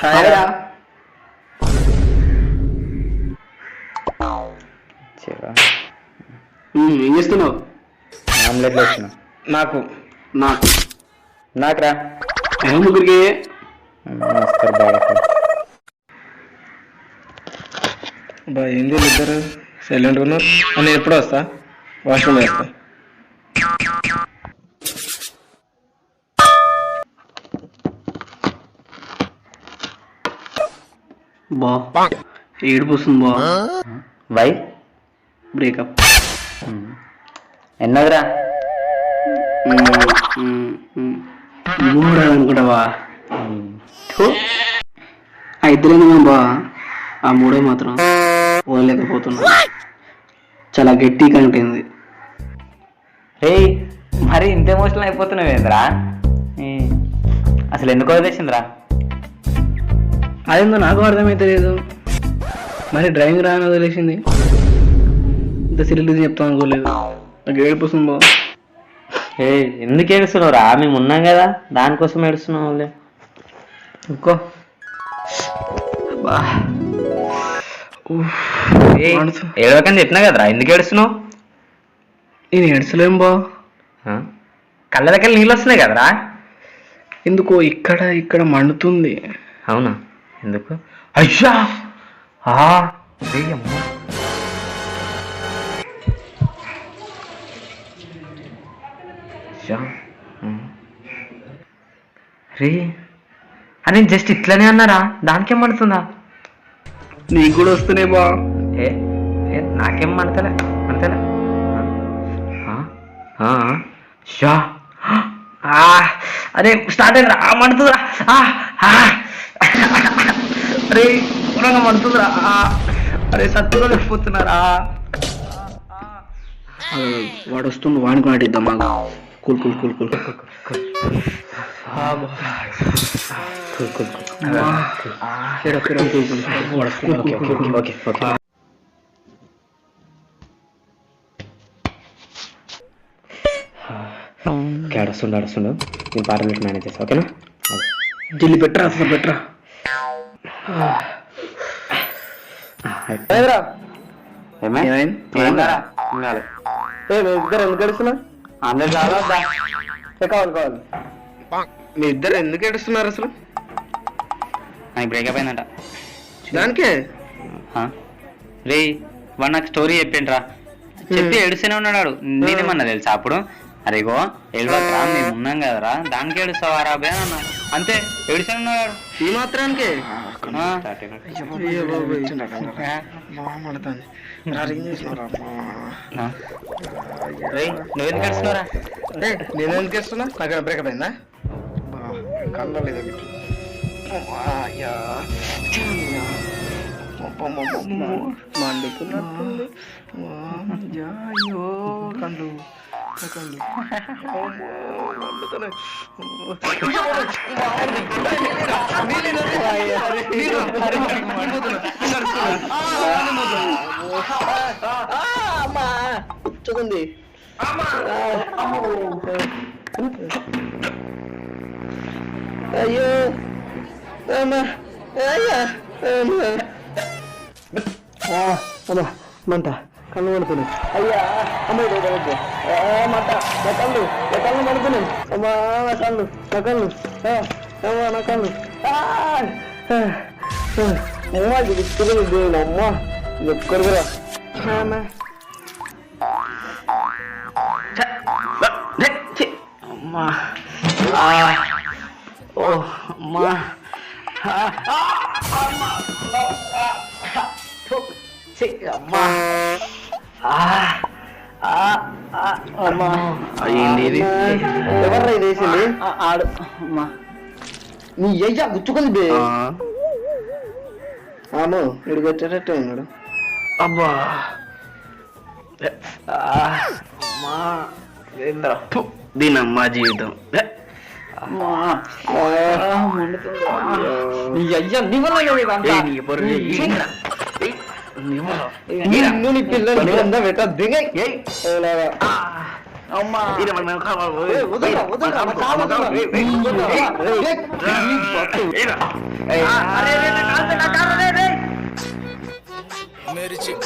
హాయ్రా. ఏం చేస్తున్నావు? ఆమ్లెట్లు వచ్చిన నాకు నాకు నాకురా ముగ్గురికి వస్తారు బాగా ఏంది ఇద్దరు సైలెంట్గా ఉన్నారు. నేను ఎప్పుడు వస్తా, వాష్రూమ్ వేస్తా. బా ఏడుపు వస్తుంది బా. వై బ్రేకప్ ఎన్నదిరా? అనుకుంటావా? ఆ ఇద్దరేనా బా, ఆ మూడో మాత్రం వదలేకపోతున్నా. చాలా గట్టి కనెక్ట్ అయింది. రే మరి ఇంత ఎమోషనల్ అయిపోతున్నావేంద్రా? అసలు ఎందుకు వదిలేసిందిరా? అదేందో నాకు అర్థమైతే లేదు. మరి డ్రైవింగ్ రాని వదిలేసింది. ఇంత సీరియస్ చెప్తాను అనుకోలేదు. నాకు ఏడిపోతుంది బా. ఎందుకు ఏడుస్తున్నావురా? మేము ఉన్నాం కదా, దానికోసం ఏడుస్తున్నావు. వాళ్ళే ఇంకో ఏడవకని చెప్పినా కదరా, ఎందుకు ఏడుస్తున్నావు? నేను ఏడ్చలేం బా. కళ్ళ దగ్గర నీళ్ళు వస్తున్నాయి కదరా. ఎందుకో ఇక్కడ ఇక్కడ మండుతుంది. అవునా? ఎందుకు? అయ్యా రే అని జస్ట్ ఇట్లనే అన్నారా? దానికేం మండుతుందా? నీకు కూడా వస్తున్నాయి బా. నాకేం మండతలే మండతలే. అరే స్టార్ట్ అయిందిరా, మండుతుందిరా. అరే ఘోరంగా మండుతుందిరా. అరే సత్తులో లేకపోతున్నారా? వాడు వస్తుంది, వాడిని కూడా అడిద్దాం. మాకు కూల్ కూల్ కూల్ కూల్ వస్తుండు అడుస్తుండు. నేను పార్లమెంట్ మేనేజ్ చేస్తా, ఓకేనా? జిల్లి పెట్టరా, అసలు పెట్టరా. ఇద్దరు ఎందుకు ఏడుస్తున్నారు? ఆమ్లెట్ కావాలా? కావాలి కావాలి. మీ ఇద్దరు ఎందుకు ఏడుస్తున్నారు అసలు? నాకు బ్రేకప్ అయిందంట. దానికే రే వాడు నాకు స్టోరీ చెప్పిండ్రా. చెప్పి ఏడుస్తూనే ఉన్నాడు. నేనేమన్నా తెలుసా అప్పుడు? అరేగో ఏడవకరా, మేము ఉన్నాం కదరా, దానికి ఏడుస్తావారా బే అన్న. అంతే ఏడుస్తూనే ఉన్నాడు. ఈ మాత్రానికే నువ్వెందుకు ఏడుస్తున్నారా? నేను ఎందుకు వేస్తున్నా? నాకు బ్రేకప్ అయిందా? కళ్ళ మండుతున్నట్టుంది. కండు చుకుంది. అయ్యో మంట కళ్ళు పడుతున్నాయి. అయ్యా అమ్మాయి మంట, నా కళ్ళు పడుతున్నాయి. అమ్మా నా కళ్ళు అమ్మా నా కళ్ళు అమ్మా దిక్కులు అమ్మా ఎక్కడురా. అమ్మా ఓ అమ్మా అయ్యింది ఇది. ఎవర్రా ఇది వేసింది? ఆడు నీ అయ్యా గుచ్చుకుంది బే. ఆమో ఇడికి వచ్చేటట్టే ఉన్నాడు. అబ్బా దీనమ్మా జీవితం. అమ్మా ఈయన మన మేము కావాలి. ఏయ్, వదలరా, వదలరా, నా కాలు వదలరా. వదలరా. ఏరా. అరే, రే, నా కాలు, నా కాలు, రే, రే. मेरी चिक